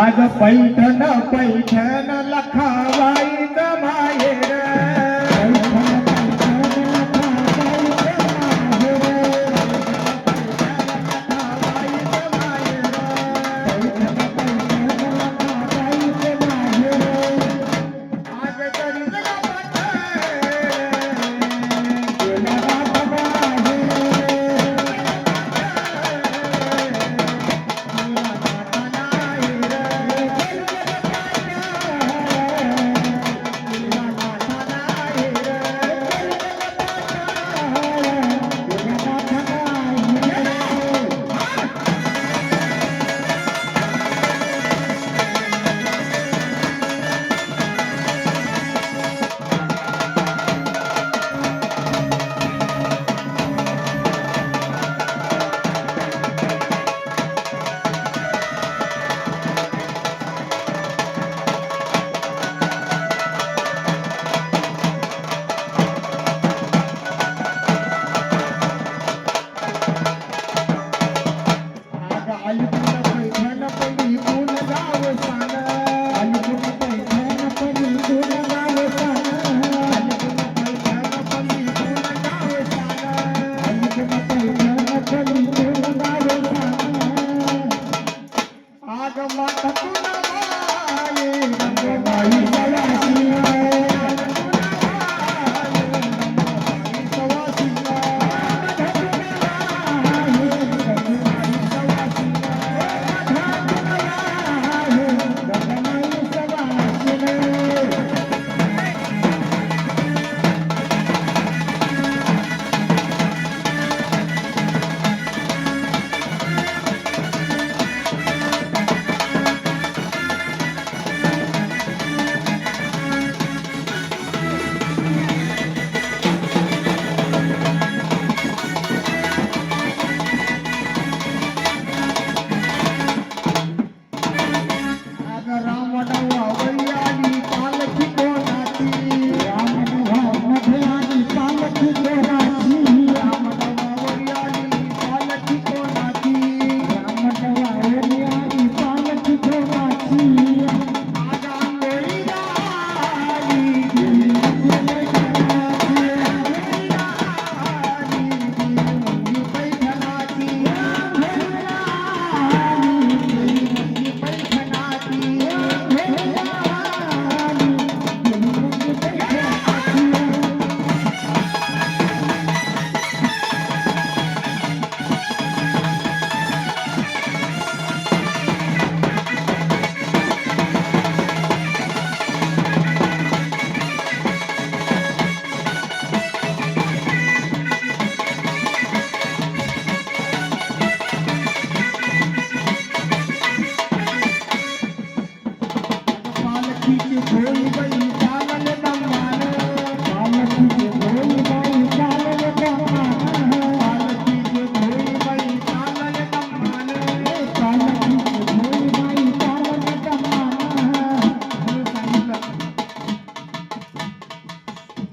आज पैठण पैठण लखावाई माहेर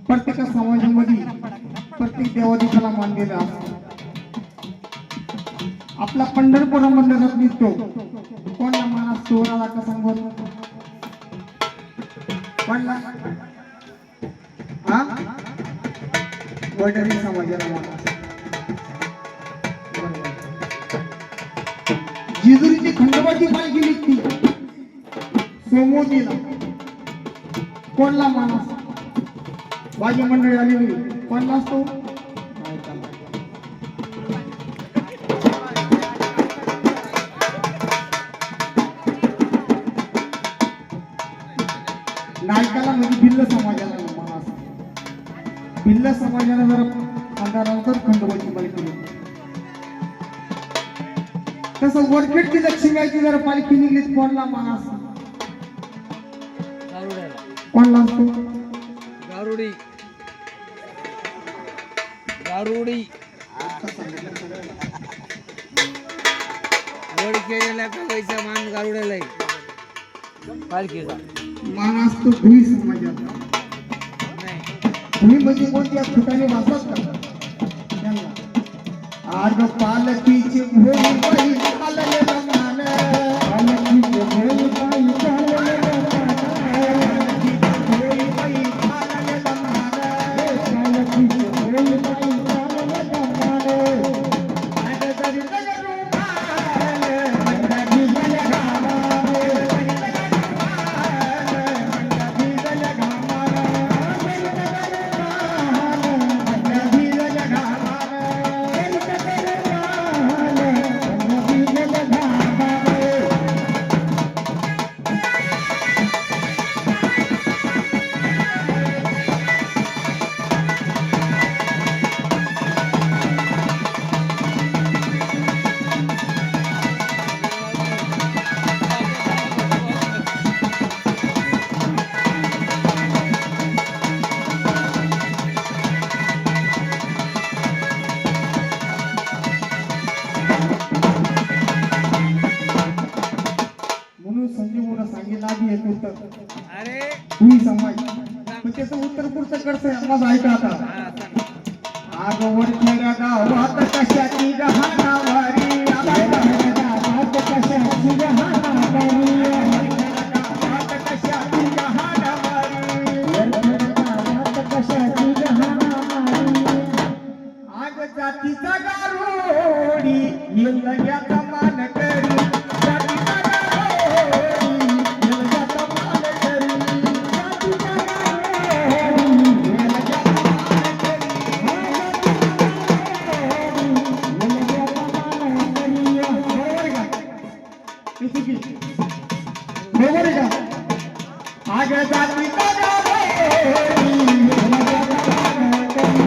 प्रत्येक समाजामध्ये प्रत्येक देवादिकाला मानलेला असतो. आपला पंढरपुरामधला रथ निघतो कोणला माणूस चोराला का सांगतो कोणला हा वडरी समाजाला माणूस जिजुरीची खंडोबाची पालखी निघती सोमोतीला कोणला माणूस बाजी मंडळी आलेली कोणला असतो नायकाला म्हणजे भिल्ल समाजाला मान असतो. भिल्ल समाजाला जर अंधारानंतर खंडोबाची पालखी निघते. तसं वरखेडची लक्ष्मीची जर पालखी निघली कोणला मान असतो कोणला असतो गारुडी गारुडी वड केलेला का पैसा मान गारुड्याला पालखीचा मान असतो भुई समाजाचा. भुई म्हणजे कोणत्या ठिकाणी वाचत त्यांना आग पालखीचे भोई मान पालखीचे भोई असतं अरे मी समाज मग त्याचं उत्तर पुढचं करतंय माझं ऐका आता हा सांग. आगवर खेड्या गावात कशाची गहाणावारी गावात कशाची गहाणावारी गावात कशाची गहाणावारी गावात कशाची गहाणावारी आग जातीचा गारोडी येलग्याचा मान करी जातीचा गारोडी येलग्याचा मान करी जातीचा गारोडी येलग्याचा मान करी बरोबर आहे का आग जातीचा गारोडी येलग्याचा मान करी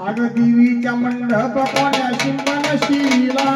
आग देवीच्या मंडप कोण्या शिंपण शिला